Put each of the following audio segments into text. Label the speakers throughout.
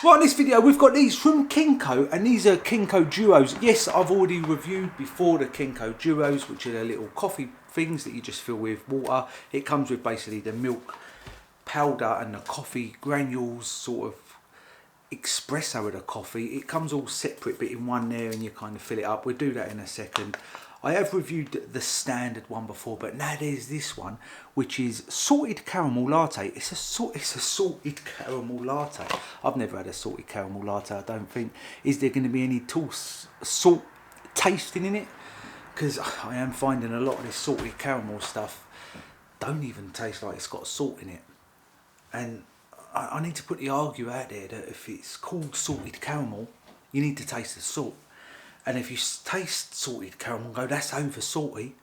Speaker 1: Right, in this video we've got these from Kenco, and these are Kenco Duos. Yes, I've already reviewed before the Kenco Duos, which are the little coffee things that you just fill with water. It comes with basically the milk powder and the coffee granules, sort of espresso of the coffee. It comes all separate but in one there, and you kind of fill it up. We'll do that in a second. I have reviewed the standard one before, but now there's this one, which is salted caramel latte. It's a salted caramel latte. I've never had a salted caramel latte, I don't think. Is there going to be any salt tasting in it? Because I am finding a lot of this salted caramel stuff don't even taste like it's got salt in it. And I need to put the argument out there that if it's called salted caramel, you need to taste the salt. And if you taste salted caramel and go, that's over salty,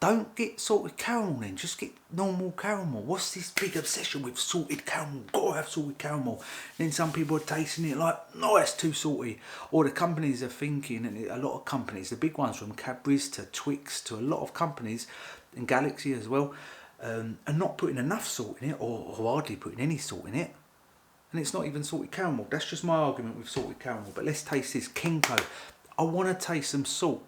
Speaker 1: don't get salted caramel then, just get normal caramel. What's this big obsession with salted caramel? Gotta have salted caramel. And then some people are tasting it like, no, that's too salty. Or the companies are thinking, and a lot of companies, the big ones from Cadbury's to Twix to a lot of companies, and Galaxy as well, are not putting enough salt in it, or hardly putting any salt in it. And it's not even salted caramel. That's just my argument with salted caramel. But let's taste this Kenco. I want to taste some salt,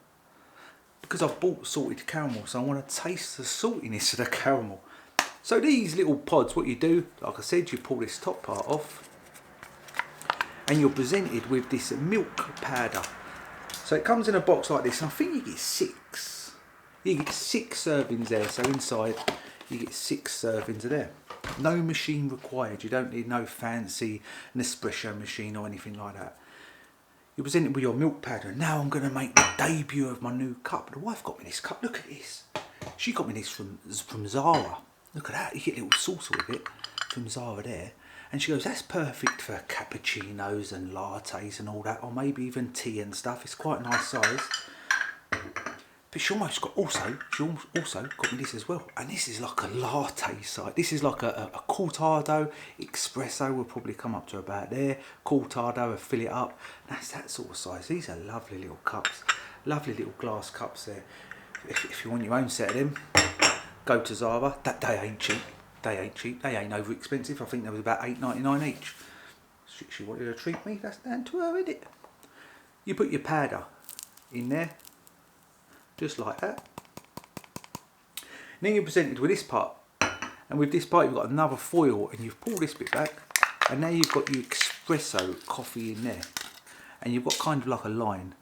Speaker 1: because I've bought salted caramel, so I want to taste the saltiness of the caramel. So these little pods, what you do, like I said, you pull this top part off, and you're presented with this milk powder. So it comes in a box like this, and I think you get 6. You get 6 servings there. So inside, you get 6 servings of there. No machine required. You don't need no fancy Nespresso machine or anything like that. You're presented with your milk powder. Now I'm going to make the debut of my new cup. The wife got me this cup. Look at this. She got me this from Zara. Look at that. You get a little saucer with it from Zara there. And she goes, that's perfect for cappuccinos and lattes and all that, or maybe even tea and stuff. It's quite a nice size. But she also got me this as well. And this is like a latte size. This is like a cortado. Espresso will probably come up to about there. Cortado will fill it up. That's that sort of size. These are lovely little cups. Lovely little glass cups there. If you want your own set of them, go to Zara. They ain't cheap. They ain't cheap. They ain't over expensive. I think they was about $8.99 each. She wanted to treat me. That's down to her, isn't it? You put your powder in there. Just like that. And then you're presented with this part, and with this part you've got another foil, and you've pulled this bit back, and now you've got your espresso coffee in there, and you've got kind of like a line.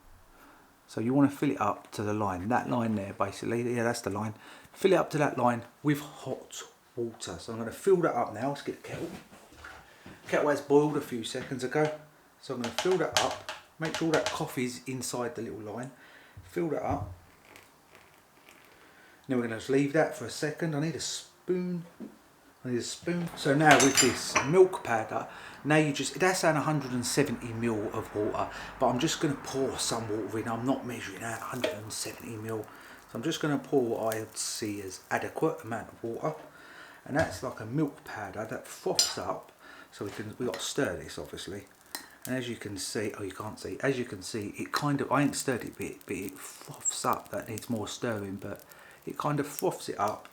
Speaker 1: So you want to fill it up to the line, that line there basically. Yeah, that's the line. Fill it up to that line with hot water. So I'm going to fill that up now. Let's get the kettle. Kettle has boiled a few seconds ago, so I'm going to fill that up. Make sure that coffee's inside the little line. Fill that up. Then we're going to just leave that for a second. I need a spoon. So now with this milk powder, now that's on 170 ml of water, but I'm just going to pour some water in. I'm not measuring out 170 ml. So I'm just going to pour what I see as adequate amount of water. And that's like a milk powder that froths up. So we've got to stir this obviously. And as you can see, you can't see, as you can see, it kind of, I ain't stirred it a bit, but it froths up. That needs more stirring, but it kind of froths it up,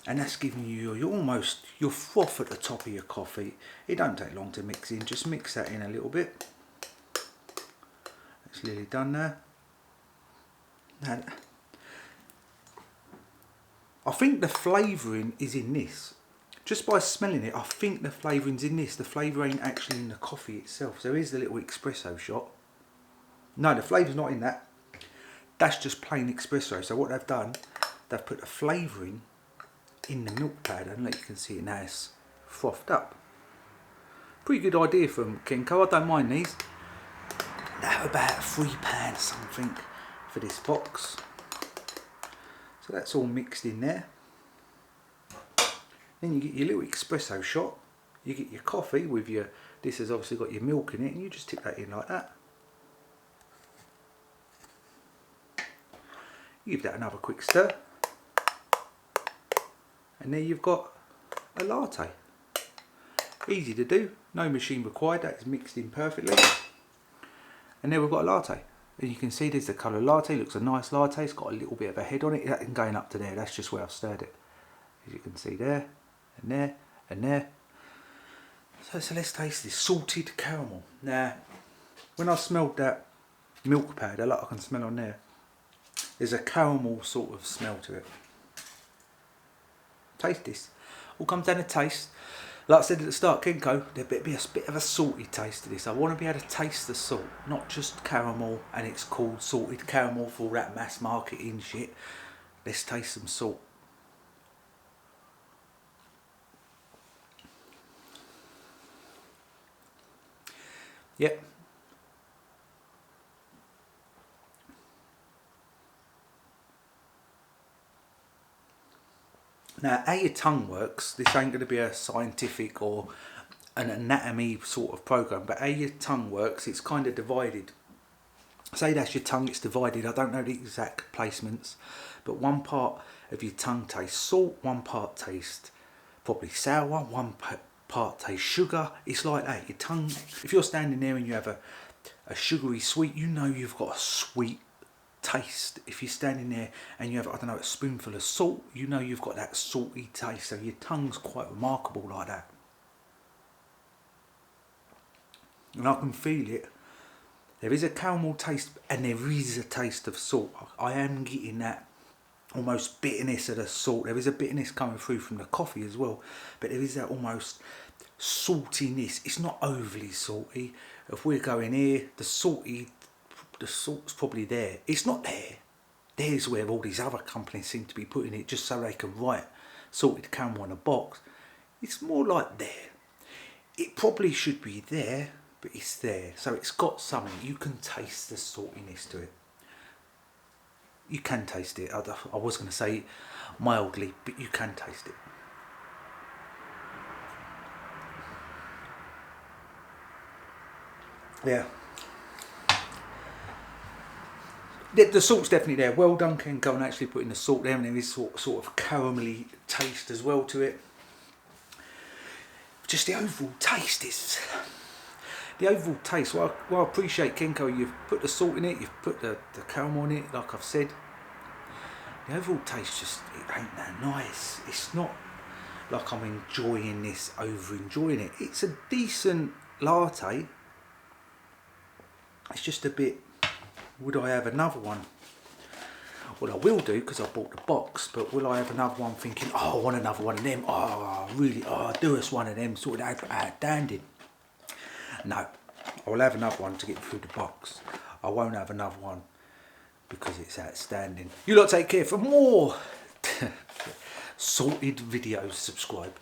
Speaker 1: and that's giving you your froth at the top of your coffee. It don't take long to mix in, just mix that in a little bit. It's nearly done there. And I think the flavouring is in this. Just by smelling it, I think the flavouring's in this. The flavour ain't actually in the coffee itself. So here's the little espresso shot. No, the flavour's not in that. That's just plain espresso. So what they've done, they've put the flavouring in the milk powder, and like you can see it now, it's frothed up. Pretty good idea from Kenco. I don't mind these. They're about £3 something for this box. So that's all mixed in there. Then you get your little espresso shot. You get your coffee with your, this has obviously got your milk in it, and you just tip that in like that. You give that another quick stir, and there you've got a latte. Easy to do, no machine required, that is mixed in perfectly. And there we've got a latte. And you can see there's the colour latte, looks a nice latte, it's got a little bit of a head on it, that isn't going up to there, that's just where I've stirred it. As you can see there, and there, and there. So let's taste this salted caramel. Now, when I smelled that milk powder, like I can smell on there's a caramel sort of smell to it. Taste this. All comes down to taste. Like I said at the start, Kenco, there'd be a bit of a salty taste to this. I want to be able to taste the salt, not just caramel, and it's called salted caramel for all that mass marketing shit. Let's taste some salt. Yep. Now, how your tongue works, this ain't going to be a scientific or an anatomy sort of program, but how your tongue works, it's kind of divided. Say that's your tongue, it's divided. I don't know the exact placements, but one part of your tongue tastes salt, one part tastes probably sour, one part tastes sugar. It's like that. Your tongue, if you're standing there and you have a sugary sweet, you know you've got a sweet taste. If you're standing there and you have, I don't know, a spoonful of salt, you know you've got that salty taste. So your tongue's quite remarkable like that. And I can feel it. There is a caramel taste and there is a taste of salt. I am getting that almost bitterness of the salt. There is a bitterness coming through from the coffee as well, but there is that almost saltiness. It's not overly salty. If we're going here, the salt's probably there. It's not there. There's where all these other companies seem to be putting it just so they can write salted caramel on a box. It's more like there. It probably should be there, but it's there. So it's got something. You can taste the saltiness to it. You can taste it. I was going to say mildly, but you can taste it. Yeah. The salt's definitely there. Well done, Kenco, on actually putting the salt there, and there is sort of caramelly taste as well to it. Just the overall taste is... The overall taste, well I appreciate, Kenco, you've put the salt in it, you've put the caramel in it, like I've said. The overall taste just, it ain't that nice. It's not like I'm enjoying this over enjoying it. It's a decent latte. It's just a bit, would I have another one? Well, I will do because I bought the box, but will I have another one thinking, oh, I want another one of them, oh, really, oh, do us one of them, sort of outstanding. No, I will have another one to get through the box. I won't have another one because it's outstanding. You lot take care. For more salted videos, subscribe.